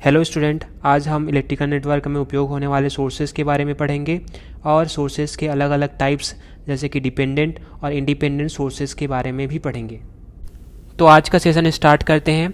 Hello student, आज हम electrical network में उपयोग होने वाले सोर्सेज के बारे में पढ़ेंगे और सोर्सेज के अलग अलग टाइप्स जैसे कि डिपेंडेंट और इंडिपेंडेंट सोर्सेज के बारे में भी पढ़ेंगे। तो आज का सेशन स्टार्ट करते हैं।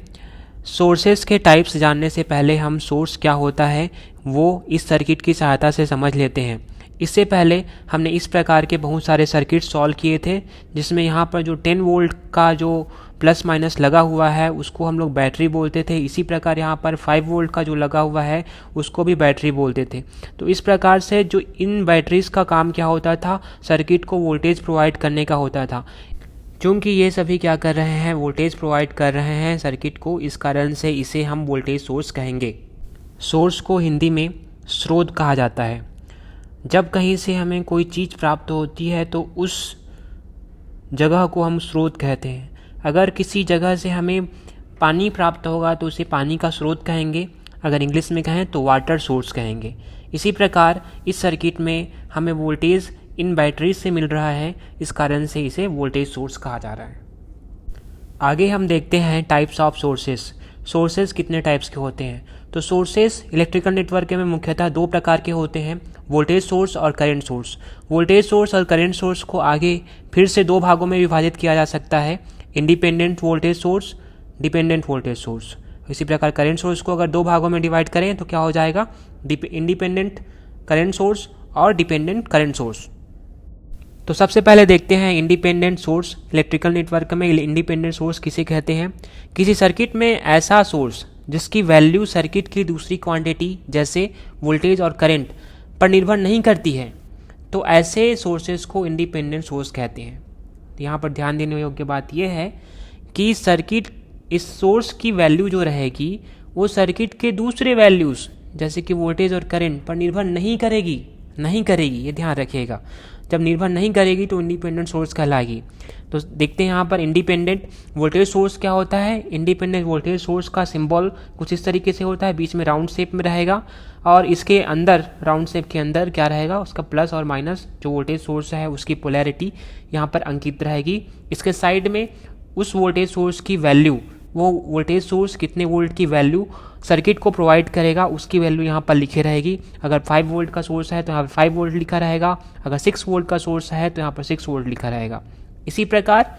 सोर्सेज के टाइप्स जानने से पहले हम सोर्स क्या होता है वो इस सर्किट की सहायता से समझ लेते हैं। इससे पहले हमने इस प्रकार के बहुत सारे सर्किट सॉल्व किए थे जिसमें यहाँ पर जो 10 वोल्ट का जो प्लस माइनस लगा हुआ है उसको हम लोग बैटरी बोलते थे। इसी प्रकार यहाँ पर 5 वोल्ट का जो लगा हुआ है उसको भी बैटरी बोलते थे। तो इस प्रकार से जो इन बैटरीज का काम क्या होता था, सर्किट को वोल्टेज प्रोवाइड करने का होता था। क्योंकि ये सभी क्या कर रहे हैं, वोल्टेज प्रोवाइड कर रहे हैं सर्किट को, इस कारण से इसे हम वोल्टेज सोर्स कहेंगे। सोर्स को हिंदी में स्रोत कहा जाता है। जब कहीं से हमें कोई चीज़ प्राप्त होती है तो उस जगह को हम स्रोत कहते हैं। अगर किसी जगह से हमें पानी प्राप्त होगा तो उसे पानी का स्रोत कहेंगे, अगर इंग्लिश में कहें तो वाटर सोर्स कहेंगे। इसी प्रकार इस सर्किट में हमें वोल्टेज इन बैटरीज से मिल रहा है, इस कारण से इसे वोल्टेज सोर्स कहा जा रहा है। आगे हम देखते हैं टाइप्स ऑफ सोर्सेस। सोर्सेज कितने टाइप्स के होते हैं? तो सोर्सेज इलेक्ट्रिकल नेटवर्क में मुख्यतः दो प्रकार के होते हैं, वोल्टेज सोर्स और करंट सोर्स। वोल्टेज सोर्स और करंट सोर्स को आगे फिर से दो भागों में विभाजित किया जा सकता है, independent voltage source, dependent voltage source. इसी प्रकार करंट सोर्स को अगर दो भागों में डिवाइड करें तो क्या हो जाएगा, इंडिपेंडेंट करंट सोर्स और डिपेंडेंट करंट सोर्स। तो सबसे पहले देखते हैं इंडिपेंडेंट सोर्स। इलेक्ट्रिकल नेटवर्क में इंडिपेंडेंट सोर्स किसे कहते हैं? किसी सर्किट में ऐसा सोर्स जिसकी वैल्यू सर्किट की दूसरी क्वांटिटी जैसे वोल्टेज और करंट पर निर्भर नहीं करती है, तो ऐसे सोर्सेज को इंडिपेंडेंट सोर्स कहते हैं। तो यहाँ पर ध्यान देने योग्य बात यह है कि सर्किट इस सोर्स की वैल्यू जो रहेगी वो सर्किट के दूसरे वैल्यूज़ जैसे कि वोल्टेज और करंट पर निर्भर नहीं करेगी, ये ध्यान रखिएगा। जब निर्भर नहीं करेगी तो इंडिपेंडेंट सोर्स कहलाएगी। तो देखते हैं यहाँ पर इंडिपेंडेंट वोल्टेज सोर्स क्या होता है। इंडिपेंडेंट वोल्टेज सोर्स का सिंबल कुछ इस तरीके से होता है, बीच में राउंड शेप में रहेगा और इसके अंदर राउंड शेप के अंदर क्या रहेगा, उसका प्लस और माइनस जो वोल्टेज सोर्स है उसकी पोलैरिटी यहाँ पर अंकित रहेगी। इसके साइड में उस वोल्टेज सोर्स की वैल्यू, वो वोल्टेज सोर्स कितने वोल्ट की वैल्यू सर्किट को प्रोवाइड करेगा उसकी वैल्यू यहाँ पर लिखी रहेगी। अगर 5 वोल्ट का सोर्स है तो यहाँ पर 5 वोल्ट लिखा रहेगा, अगर 6 वोल्ट का सोर्स है तो यहाँ पर 6 वोल्ट लिखा रहेगा। इसी प्रकार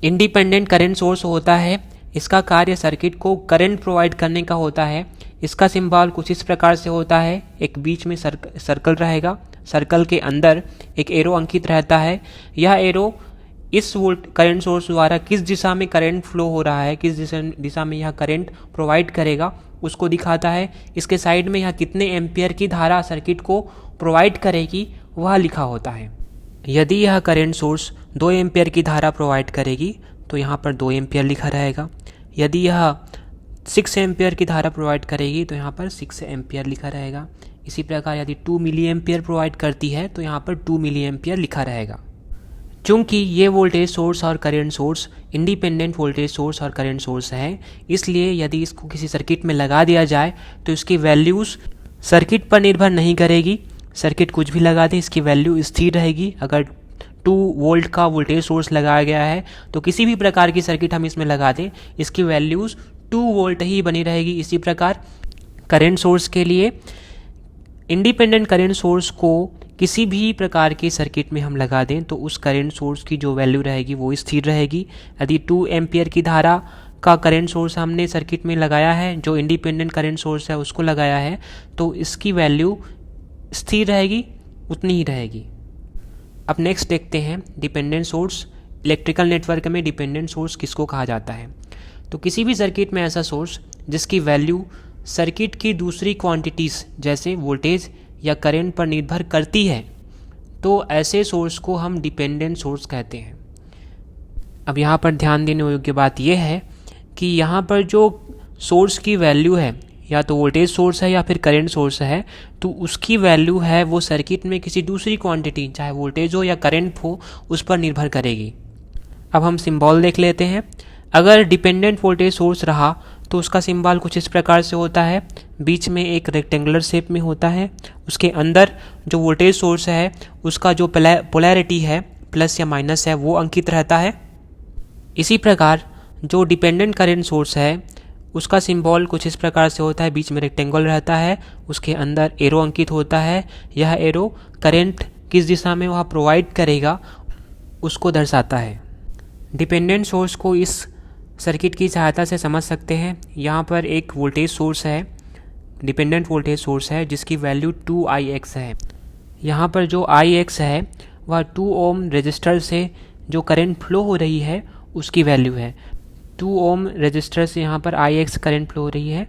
इंडिपेंडेंट करंट सोर्स होता है, इसका कार्य सर्किट को करंट प्रोवाइड करने का होता है। इसका सिंबल कुछ इस प्रकार से होता है, एक बीच में सर्कल रहेगा, सर्कल के अंदर एक एरो अंकित रहता है। यह एरो इस वोल्ट करंट सोर्स द्वारा किस दिशा में करंट फ्लो हो रहा है, किस दिशा में यह करंट प्रोवाइड करेगा उसको दिखाता है। इसके साइड में यह कितने एम्पियर की धारा सर्किट को प्रोवाइड करेगी वह लिखा होता है। यदि यह करंट सोर्स 2 एम्पियर की धारा प्रोवाइड करेगी तो यहाँ पर 2 एम्पियर लिखा रहेगा। यदि यह 6 एम्पियर की धारा प्रोवाइड करेगी तो यहाँ पर 6 एम्पियर लिखा रहेगा। इसी प्रकार यदि 2 मिली एम्पियर प्रोवाइड करती है तो यहाँ पर 2 मिली एम्पियर लिखा रहेगा। चूँकि ये वोल्टेज सोर्स और current source independent voltage source और करंट सोर्स है, इसलिए यदि इसको किसी सर्किट में लगा दिया जाए तो इसकी वैल्यूज़ सर्किट पर निर्भर नहीं करेगी। सर्किट कुछ भी लगा दे इसकी वैल्यू स्थिर रहेगी। अगर 2 वोल्ट का वोल्टेज सोर्स लगाया गया है तो किसी भी प्रकार की सर्किट हम इसमें लगा दें इसकी वैल्यूज़ 2 वोल्ट ही बनी रहेगी। इसी प्रकार करंट सोर्स के लिए इंडिपेंडेंट करंट सोर्स को किसी भी प्रकार के सर्किट में हम लगा दें तो उस करंट सोर्स की जो वैल्यू रहेगी वो स्थिर रहेगी। यदि 2 एम्पियर की धारा का करंट सोर्स हमने सर्किट में लगाया है, जो इंडिपेंडेंट करंट सोर्स है उसको लगाया है, तो इसकी वैल्यू स्थिर रहेगी, उतनी ही रहेगी। अब नेक्स्ट देखते हैं डिपेंडेंट सोर्स। इलेक्ट्रिकल नेटवर्क में डिपेंडेंट सोर्स किसको कहा जाता है? तो किसी भी सर्किट में ऐसा सोर्स जिसकी वैल्यू सर्किट की दूसरी क्वांटिटीज़ जैसे वोल्टेज या करंट पर निर्भर करती है, तो ऐसे सोर्स को हम डिपेंडेंट सोर्स कहते हैं। अब यहाँ पर ध्यान देने योग्य बात यह है कि यहाँ पर जो सोर्स की वैल्यू है, या तो वोल्टेज सोर्स है या फिर करंट सोर्स है, तो उसकी वैल्यू है वो सर्किट में किसी दूसरी क्वांटिटी चाहे वोल्टेज हो या करंट हो उस पर निर्भर करेगी। अब हम सिंबल देख लेते हैं। अगर डिपेंडेंट वोल्टेज सोर्स रहा तो उसका सिंबल कुछ इस प्रकार से होता है, बीच में एक रेक्टेंगुलर शेप में होता है, उसके अंदर जो वोल्टेज सोर्स है उसका जो पोलैरिटी है प्लस या माइनस है वो अंकित रहता है। इसी प्रकार जो डिपेंडेंट करंट सोर्स है उसका सिंबल कुछ इस प्रकार से होता है, बीच में रेक्टेंगल रहता है, उसके अंदर एरो अंकित होता है। यह एरो करंट किस दिशा में वह प्रोवाइड करेगा उसको दर्शाता है। डिपेंडेंट सोर्स को इस सर्किट की सहायता से समझ सकते हैं। यहाँ पर एक वोल्टेज सोर्स है, डिपेंडेंट वोल्टेज सोर्स है, जिसकी वैल्यू 2Ix है। यहाँ पर जो Ix है वह 2 ओम रजिस्टर से जो करंट फ्लो हो रही है उसकी वैल्यू है। 2 ओम रजिस्टर से यहाँ पर Ix करंट फ्लो हो रही है।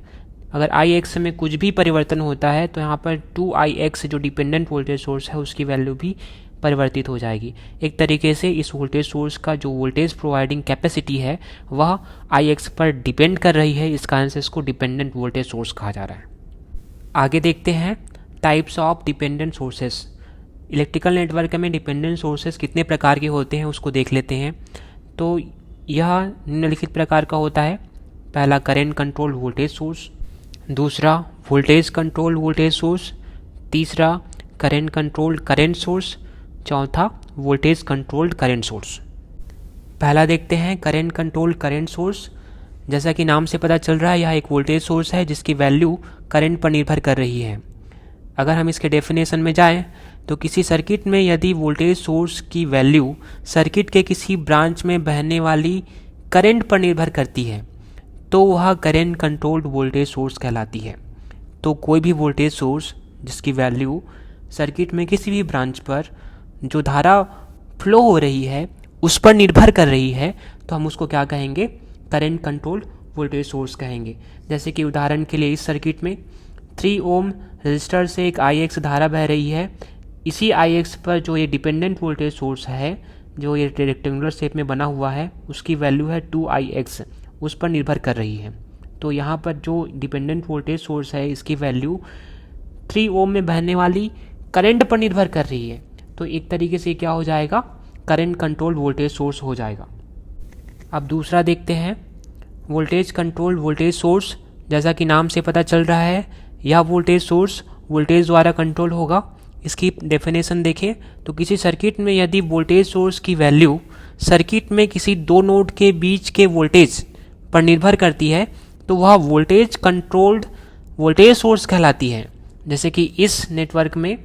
अगर Ix में कुछ भी परिवर्तन होता है तो यहाँ पर 2Ix जो डिपेंडेंट वोल्टेज सोर्स है उसकी वैल्यू भी परिवर्तित हो जाएगी। एक तरीके से इस वोल्टेज सोर्स का जो वोल्टेज प्रोवाइडिंग कैपेसिटी है वह Ix पर डिपेंड कर रही है, इस कारण से इसको डिपेंडेंट वोल्टेज सोर्स कहा जा रहा है। आगे देखते हैं types of dependent sources. Electrical network में डिपेंडेंट सोर्सेस कितने प्रकार के होते हैं उसको देख लेते हैं। तो यह निम्नलिखित प्रकार का होता है। पहला करंट कंट्रोल वोल्टेज सोर्स, दूसरा वोल्टेज कंट्रोल वोल्टेज सोर्स, तीसरा करंट कंट्रोल्ड करंट सोर्स, चौथा वोल्टेज कंट्रोल्ड करंट सोर्स। पहला देखते हैं करंट कंट्रोल्ड करंट सोर्स। जैसा कि नाम से पता चल रहा है यह एक वोल्टेज सोर्स है जिसकी वैल्यू करंट पर निर्भर कर रही है। अगर हम इसके डेफिनेशन में जाएं तो किसी सर्किट में यदि वोल्टेज सोर्स की वैल्यू सर्किट के किसी ब्रांच में बहने वाली करंट पर निर्भर करती है तो वह करंट कंट्रोल्ड वोल्टेज सोर्स कहलाती है। तो कोई भी वोल्टेज सोर्स जिसकी वैल्यू सर्किट में किसी भी ब्रांच पर जो धारा फ्लो हो रही है उस पर निर्भर कर रही है तो हम उसको क्या कहेंगे, करंट कंट्रोल्ड वोल्टेज सोर्स कहेंगे। जैसे कि उदाहरण के लिए इस सर्किट में 3 ओम रजिस्टर से एक Ix धारा बह रही है। इसी Ix पर जो ये डिपेंडेंट वोल्टेज सोर्स है जो ये रेक्टेंगुलर शेप में बना हुआ है उसकी वैल्यू है 2Ix, उस पर निर्भर कर रही है। तो यहाँ पर जो डिपेंडेंट वोल्टेज सोर्स है इसकी वैल्यू 3 ओम में बहने वाली करंट पर निर्भर कर रही है। तो एक तरीके से क्या हो जाएगा, करंट कंट्रोल्ड वोल्टेज सोर्स हो जाएगा। अब दूसरा देखते हैं वोल्टेज कंट्रोल्ड वोल्टेज सोर्स। जैसा कि नाम से पता चल रहा है यह वोल्टेज सोर्स वोल्टेज द्वारा कंट्रोल होगा। इसकी डेफिनेशन देखें तो किसी सर्किट में यदि वोल्टेज सोर्स की वैल्यू सर्किट में किसी दो नोड के बीच के वोल्टेज पर निर्भर करती है तो वह वोल्टेज कंट्रोल्ड वोल्टेज सोर्स कहलाती है। जैसे कि इस नेटवर्क में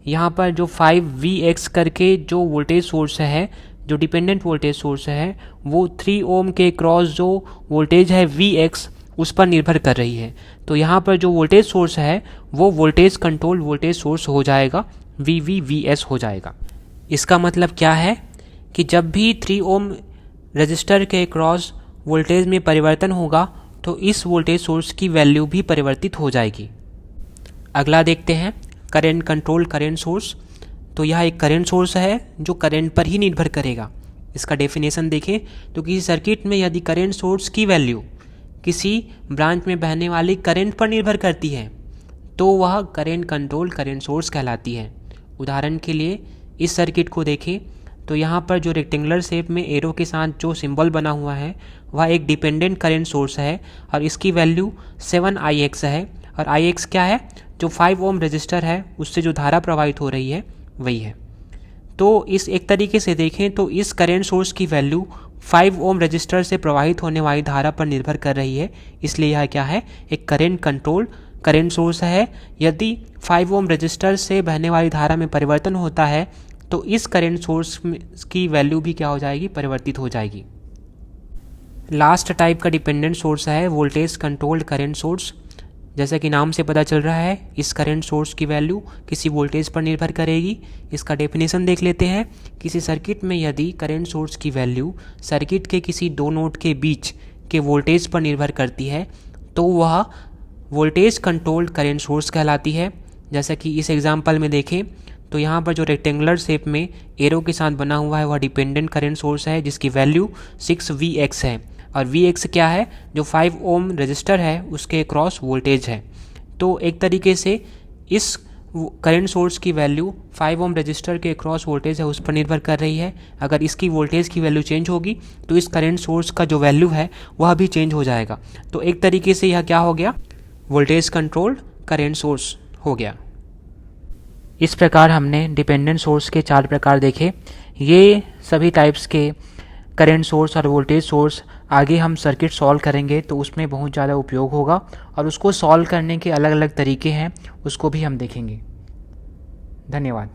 यहाँ पर जो 5Vx करके जो वोल्टेज सोर्स है, जो डिपेंडेंट वोल्टेज सोर्स है, वो 3 ओम के क्रॉस जो वोल्टेज है Vx उस पर निर्भर कर रही है। तो यहाँ पर जो वोल्टेज सोर्स है वो वोल्टेज कंट्रोल वोल्टेज सोर्स हो जाएगा, VVVS हो जाएगा। इसका मतलब क्या है कि जब भी 3 ओम रजिस्टर के क्रॉस वोल्टेज में परिवर्तन होगा तो इस वोल्टेज सोर्स की वैल्यू भी परिवर्तित हो जाएगी। अगला देखते हैं करंट कंट्रोल करंट सोर्स। तो यह एक करंट सोर्स है जो करंट पर ही निर्भर करेगा। इसका डेफिनेशन देखें तो किसी सर्किट में यदि करंट सोर्स की वैल्यू किसी ब्रांच में बहने वाली करंट पर निर्भर करती है तो वह करंट कंट्रोल करंट सोर्स कहलाती है। उदाहरण के लिए इस सर्किट को देखें तो यहाँ पर जो रेक्टेंगुलर शेप में एरो के साथ जो सिंबल बना हुआ है वह एक डिपेंडेंट करंट सोर्स है और इसकी वैल्यू 7Ix है। और Ix क्या है, जो 5 ओम रजिस्टर है उससे जो धारा प्रवाहित हो रही है वही है। तो इस एक तरीके से देखें तो इस करंट सोर्स की वैल्यू 5 ओम रजिस्टर से प्रवाहित होने वाली धारा पर निर्भर कर रही है, इसलिए यह क्या है, एक करंट कंट्रोल करंट सोर्स है। यदि 5 ओम रजिस्टर से बहने वाली धारा में परिवर्तन होता है तो इस करंट सोर्स की वैल्यू भी क्या हो जाएगी, परिवर्तित हो जाएगी। लास्ट टाइप का डिपेंडेंट सोर्स है वोल्टेज कंट्रोल्ड करंट सोर्स। जैसा कि नाम से पता चल रहा है इस करंट सोर्स की वैल्यू किसी वोल्टेज पर निर्भर करेगी। इसका डेफिनेशन देख लेते हैं। किसी सर्किट में यदि करंट सोर्स की वैल्यू सर्किट के किसी दो नोड के बीच के वोल्टेज पर निर्भर करती है तो वह वोल्टेज कंट्रोल्ड करंट सोर्स कहलाती है। जैसा कि इस एग्जांपल में देखें तो यहाँ पर जो रेक्टेंगुलर शेप में एरो के साथ बना हुआ है वह डिपेंडेंट करंट सोर्स है जिसकी वैल्यू 6Vx है। और Vx क्या है, जो 5 ओम रजिस्टर है उसके क्रॉस वोल्टेज है। तो एक तरीके से इस करंट सोर्स की वैल्यू 5 ओम रजिस्टर के क्रॉस वोल्टेज है उस पर निर्भर कर रही है। अगर इसकी वोल्टेज की वैल्यू चेंज होगी तो इस करंट सोर्स का जो वैल्यू है वह भी चेंज हो जाएगा। तो एक तरीके से यह क्या हो गया, वोल्टेज कंट्रोल्ड करंट सोर्स हो गया। इस प्रकार हमने डिपेंडेंट सोर्स के 4 प्रकार देखे। ये सभी टाइप्स के करंट सोर्स और वोल्टेज सोर्स आगे हम सर्किट सॉल्व करेंगे तो उसमें बहुत ज़्यादा उपयोग होगा, और उसको सॉल्व करने के अलग अलग तरीके हैं, उसको भी हम देखेंगे। धन्यवाद।